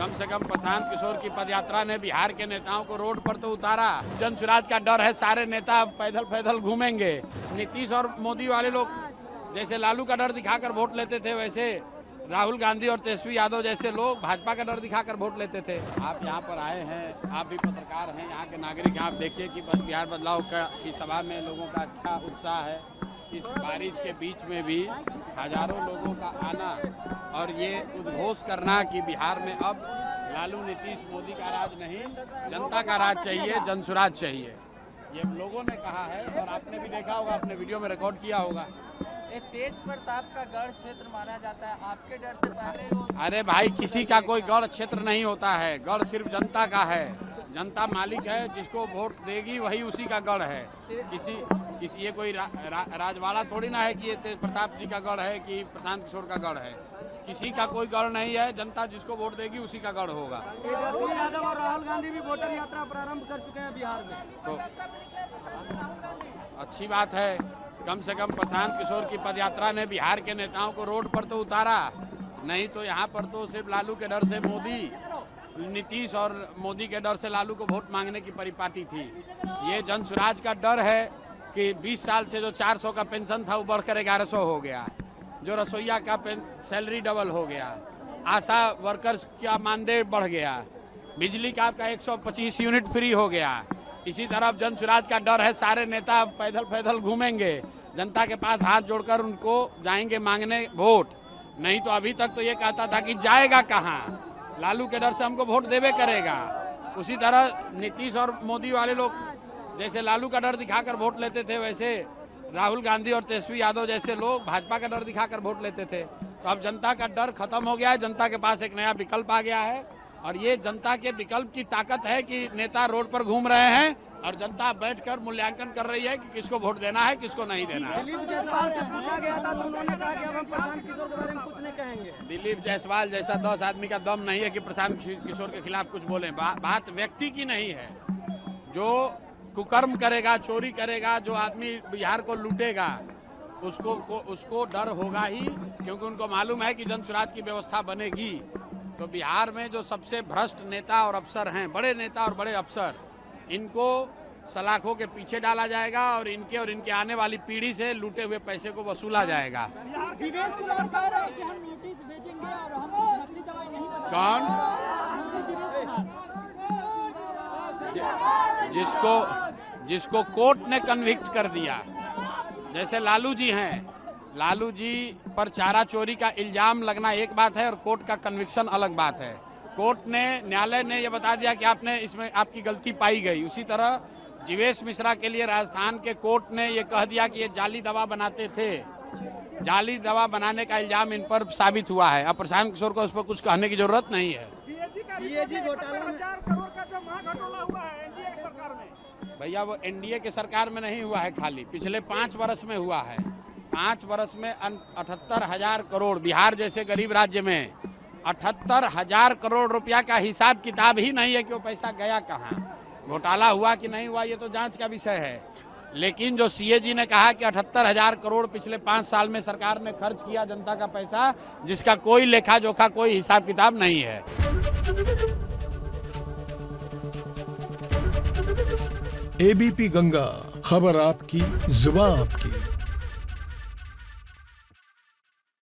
कम से कम प्रशांत किशोर की पदयात्रा ने बिहार के नेताओं को रोड पर तो उतारा। जन स्वराज का डर है, सारे नेता पैदल पैदल घूमेंगे। नीतीश और मोदी वाले लोग जैसे लालू का डर दिखाकर वोट लेते थे, वैसे राहुल गांधी और तेजस्वी यादव जैसे लोग भाजपा का डर दिखाकर वोट लेते थे। आप यहाँ पर आए हैं, आप भी पत्रकार हैं, यहाँ के नागरिक हैं, आप देखिए कि बिहार बदलाव की सभा में लोगों का अच्छा उत्साह है। इस बारिश के बीच में भी हजारों लोगों का आना और ये उद्घोष करना कि बिहार में अब लालू नीतीश मोदी का राज नहीं, जनता का राज चाहिए, जन स्वराज चाहिए, ये लोगों ने कहा है। और आपने भी देखा होगा, अपने वीडियो में रिकॉर्ड किया होगा। ये तेज प्रताप का गढ़ क्षेत्र माना जाता है, आपके डर से पहले अरे भाई, किसी का कोई गढ़ क्षेत्र नहीं होता है, गढ़ सिर्फ जनता का है। जनता मालिक है, जिसको वोट देगी वही उसी का गढ़ है। किसी ये कोई राजवाड़ा थोड़ी ना है कि ये तेज प्रताप जी का गढ़ है कि प्रशांत किशोर का गढ़ है। किसी का कोई गढ़ नहीं है, जनता जिसको वोट देगी उसी का गढ़ होगा। तेजस्वी यादव और राहुल गांधी भी वोटर यात्रा प्रारंभ कर चुके हैं बिहार में, तो अच्छी बात है। कम से कम प्रशांत किशोर की पदयात्रा ने बिहार के नेताओं को रोड पर तो उतारा, नहीं तो यहाँ पर तो सिर्फ लालू के डर से नीतीश और मोदी के डर से लालू को वोट मांगने की परिपाटी थी। ये जन स्वराज का डर है कि 20 साल से जो 400 का पेंशन था वो बढ़कर 1100 हो गया, जो रसोईया का सैलरी डबल हो गया, आशा वर्कर्स का मानदेय बढ़ गया, बिजली का आपका 125 यूनिट फ्री हो गया। इसी तरह जन स्वराज का डर है, सारे नेता पैदल पैदल घूमेंगे, जनता के पास हाथ जोड़कर उनको जाएंगे मांगने वोट। नहीं तो अभी तक तो ये कहता था कि जाएगा कहाँ, लालू के डर से हमको वोट देवे करेगा। उसी तरह नीतीश और मोदी वाले लोग जैसे लालू का डर दिखाकर वोट लेते थे, वैसे राहुल गांधी और तेजस्वी यादव जैसे लोग भाजपा का डर दिखाकर वोट लेते थे। तो अब जनता का डर खत्म हो गया है, जनता के पास एक नया विकल्प आ गया है और ये जनता के विकल्प की ताकत है कि नेता रोड पर घूम रहे हैं और जनता बैठकर मूल्यांकन कर रही है कि किसको वोट देना है, किसको नहीं देना है। दिलीप जायसवाल से पूछा गया था तो उन्होंने कहा कि अब हम प्रशांत किशोर के बारे में कुछ नहीं कहेंगे। दिलीप जायसवाल जैसा 10 आदमी का दम नहीं है कि प्रशांत किशोर के खिलाफ कुछ बोले। बात व्यक्ति की नहीं है। जो कुकर्म करेगा, चोरी करेगा, जो आदमी बिहार को लूटेगा, उसको डर होगा ही, क्योंकि उनको मालूम है कि जन स्वराज की व्यवस्था बनेगी। तो बिहार में जो सबसे भ्रष्ट नेता और अफसर हैं, बड़े नेता और बड़े अफसर, इनको सलाखों के पीछे डाला जाएगा और इनके आने वाली पीढ़ी से लूटे हुए पैसे को वसूला जाएगा। जीवेश कुमार कह रहे हैं कि हम नोटिस भेजेंगे और हम नकली दवाई नहीं बनाएंगे। कौन? जिसको कोर्ट ने कन्विक्ट कर दिया, जैसे लालू जी हैं, लालू जी पर चारा चोरी का इल्जाम लगना एक बात है और कोर्ट का कन्विक्शन अलग बात है। कोर्ट ने, न्यायालय ने यह बता दिया कि आपने इसमें आपकी गलती पाई गई। उसी तरह जीवेश मिश्रा के लिए राजस्थान के कोर्ट ने यह कह दिया कि ये जाली दवा बनाते थे, जाली दवा बनाने का इल्जाम इन पर साबित हुआ है। अब प्रशांत किशोर को उस पर कुछ कहने की जरूरत नहीं है। भैया वो एनडीए के सरकार में नहीं हुआ है, खाली पिछले 5 वर्ष में हुआ है। 5 वर्ष में 78,000 करोड़, बिहार जैसे गरीब राज्य में 78,000 करोड़ रुपया का हिसाब किताब ही नहीं है कि वो पैसा गया कहाँ, घोटाला हुआ कि नहीं हुआ, ये तो जांच का विषय है। लेकिन जो सीएजी ने कहा कि 78,000 करोड़ पिछले 5 साल में सरकार ने खर्च किया जनता का पैसा, जिसका कोई लेखा जोखा, कोई हिसाब किताब नहीं है। एबीपी गंगा, खबर आपकी, जुबान आपकी।